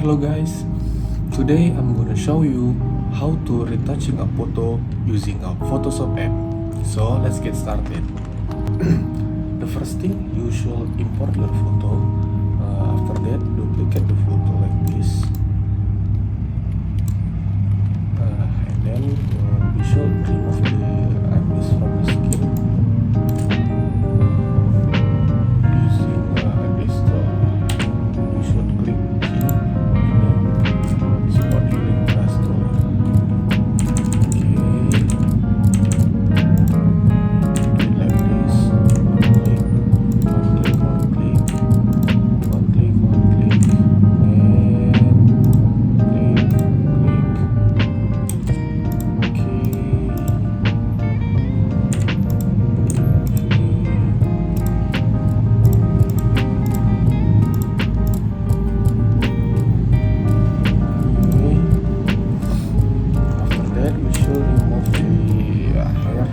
Hello guys, today I'm gonna show you how to retouching a photo using a Photoshop app. So let's get started. The first thing, you should import your photo. After that, duplicate the photo like this. And then we should remove the images from the skin using this tool. You should click G and then spot healing brush tool. Okay, do it like this. One click, one click, one click, one click, one click, and click, click. After that, we should remove the hair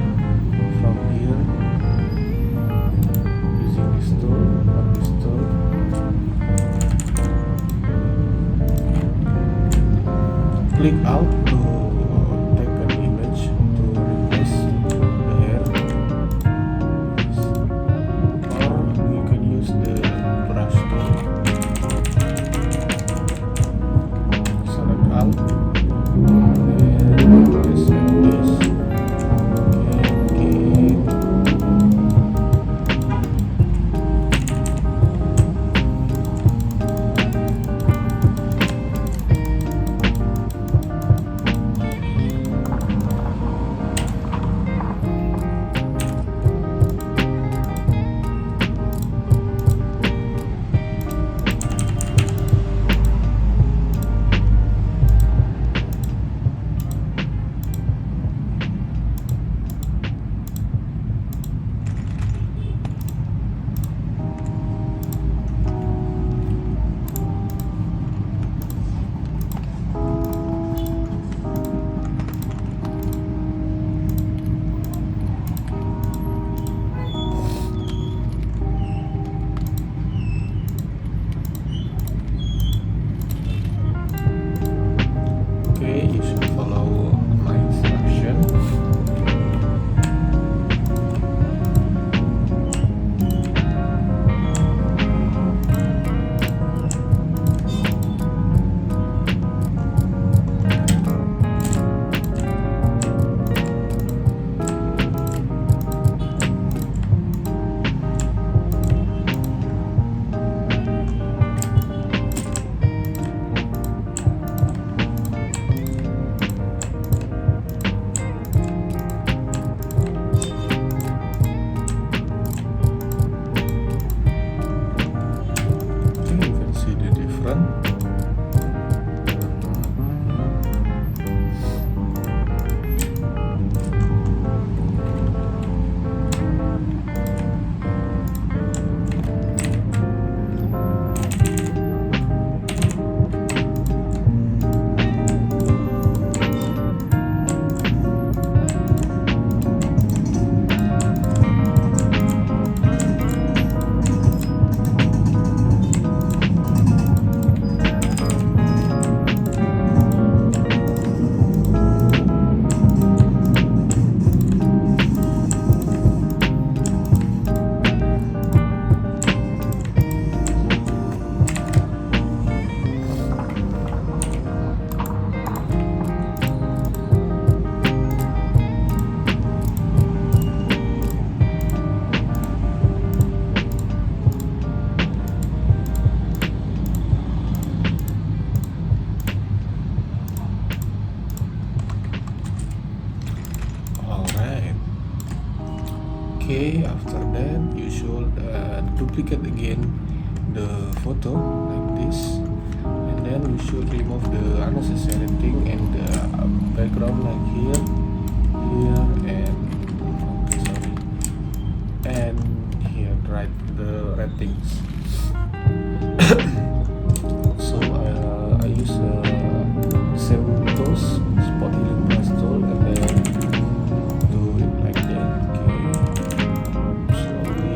from here using this tool or this tool. Click out to take an image to replace the hair. Or you can use the brush tool. Select all. And just like this. Okay. Okay, you should follow my instruction. Okay, you can see the difference. Alright. Okay, after that you should duplicate again the photo like this, and then we should remove the unnecessary thing and the background like here, and okay, sorry, and here, right, the red things. So I use same tools, spot healing brush tool, and then do it like that. Okay, slowly.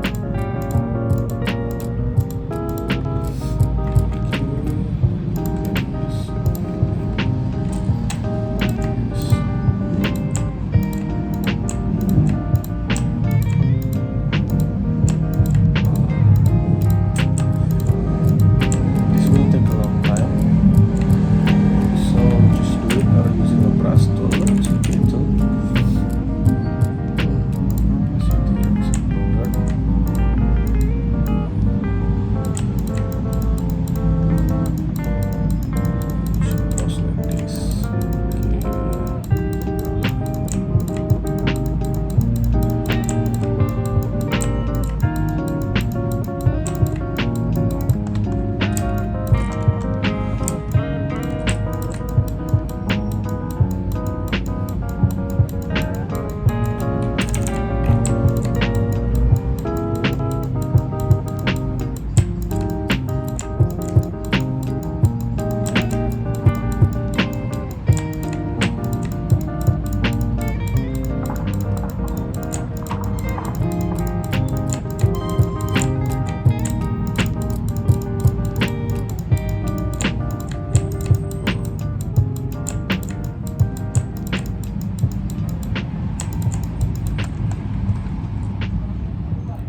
Okay.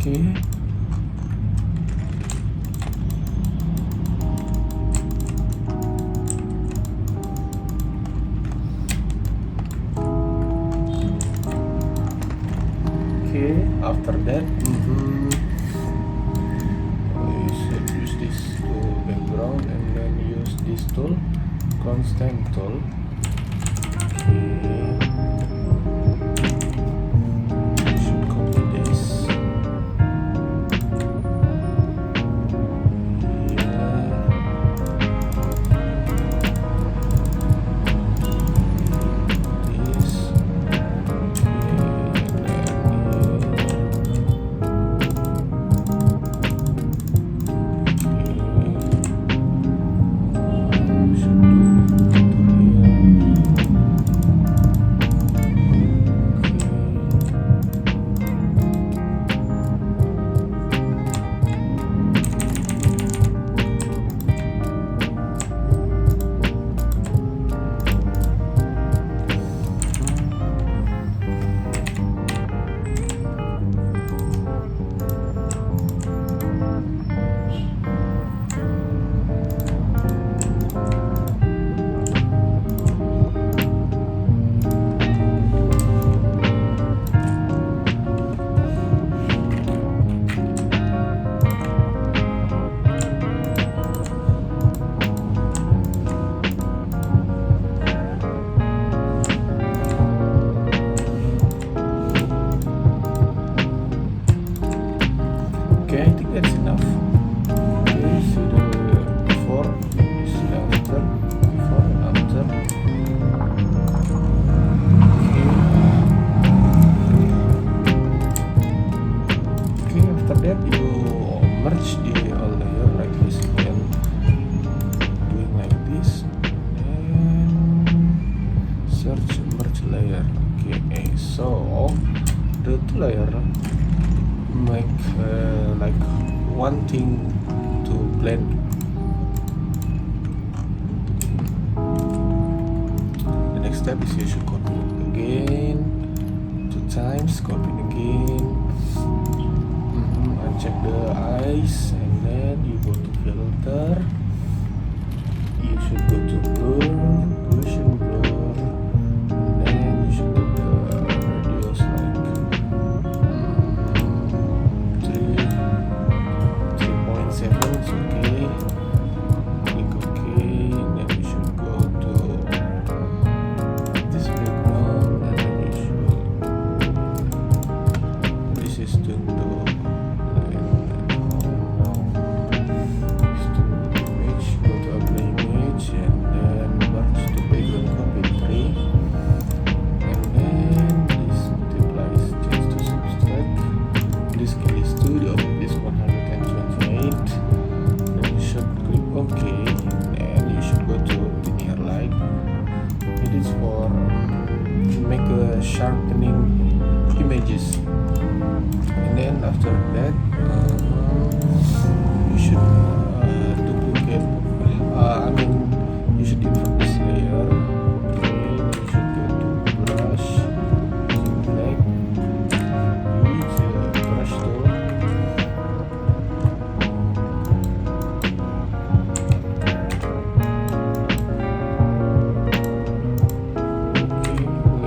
Okay. Okay, after that, you should use this to background and then use this tool, constant tool. Okay, you should copy this. Okay, I think that's enough. Okay, see the before, see the after, before and after. Okay, after that you merge the layer like this again, doing like this, and search merge layer. Okay, so the two layer make like one thing to blend. The next step is you should copy it again 2 times, copy it again, uncheck the eyes, and then you go to filter, you should go to blur, Gaussian blur, and then you should put the radius like 3.7. It's okay. Click OK, and then you should go to this background, and then you should, this is to do image, go to apply image, and then merge to background copy 3, and then this multiplies change to subtract, this kill is 2, the object is 128, then you should click OK, and you should go to linear light. It is for make a sharpening images, and then after that you should duplicate, you should invert this layer. Okay, then you should go to brush, black, use the brush tool. Okay, wait a minute.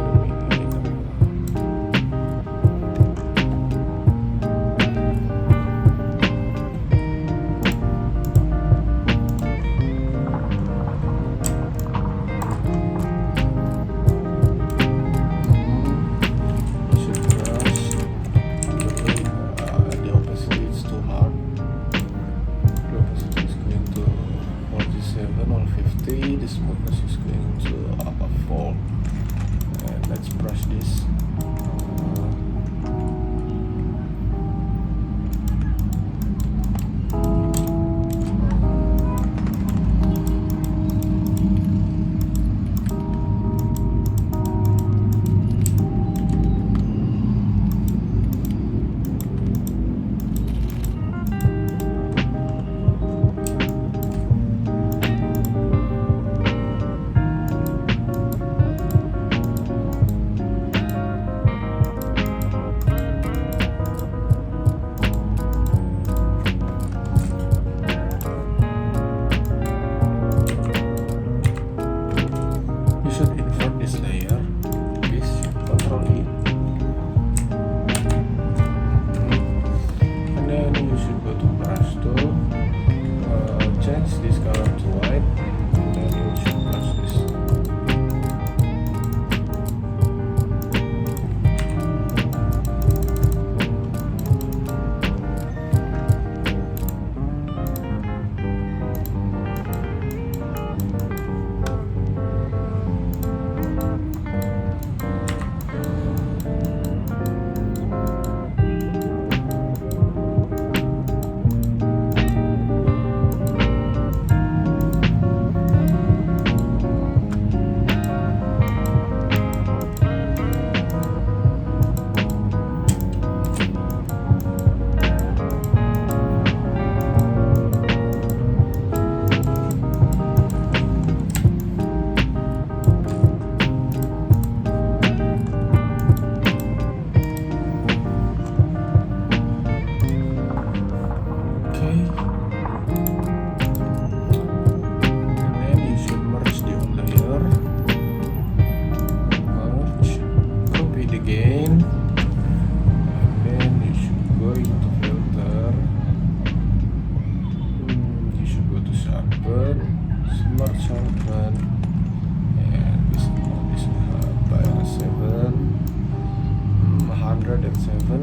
107.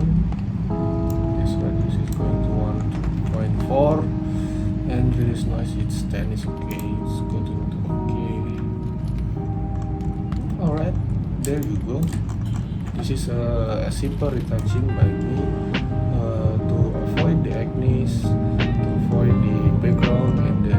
This radius is going to 1.4, and release noise it's 10 is okay. It's going to okay. Alright, there you go. This is a simple retouching by me to avoid the acne, to avoid the background and the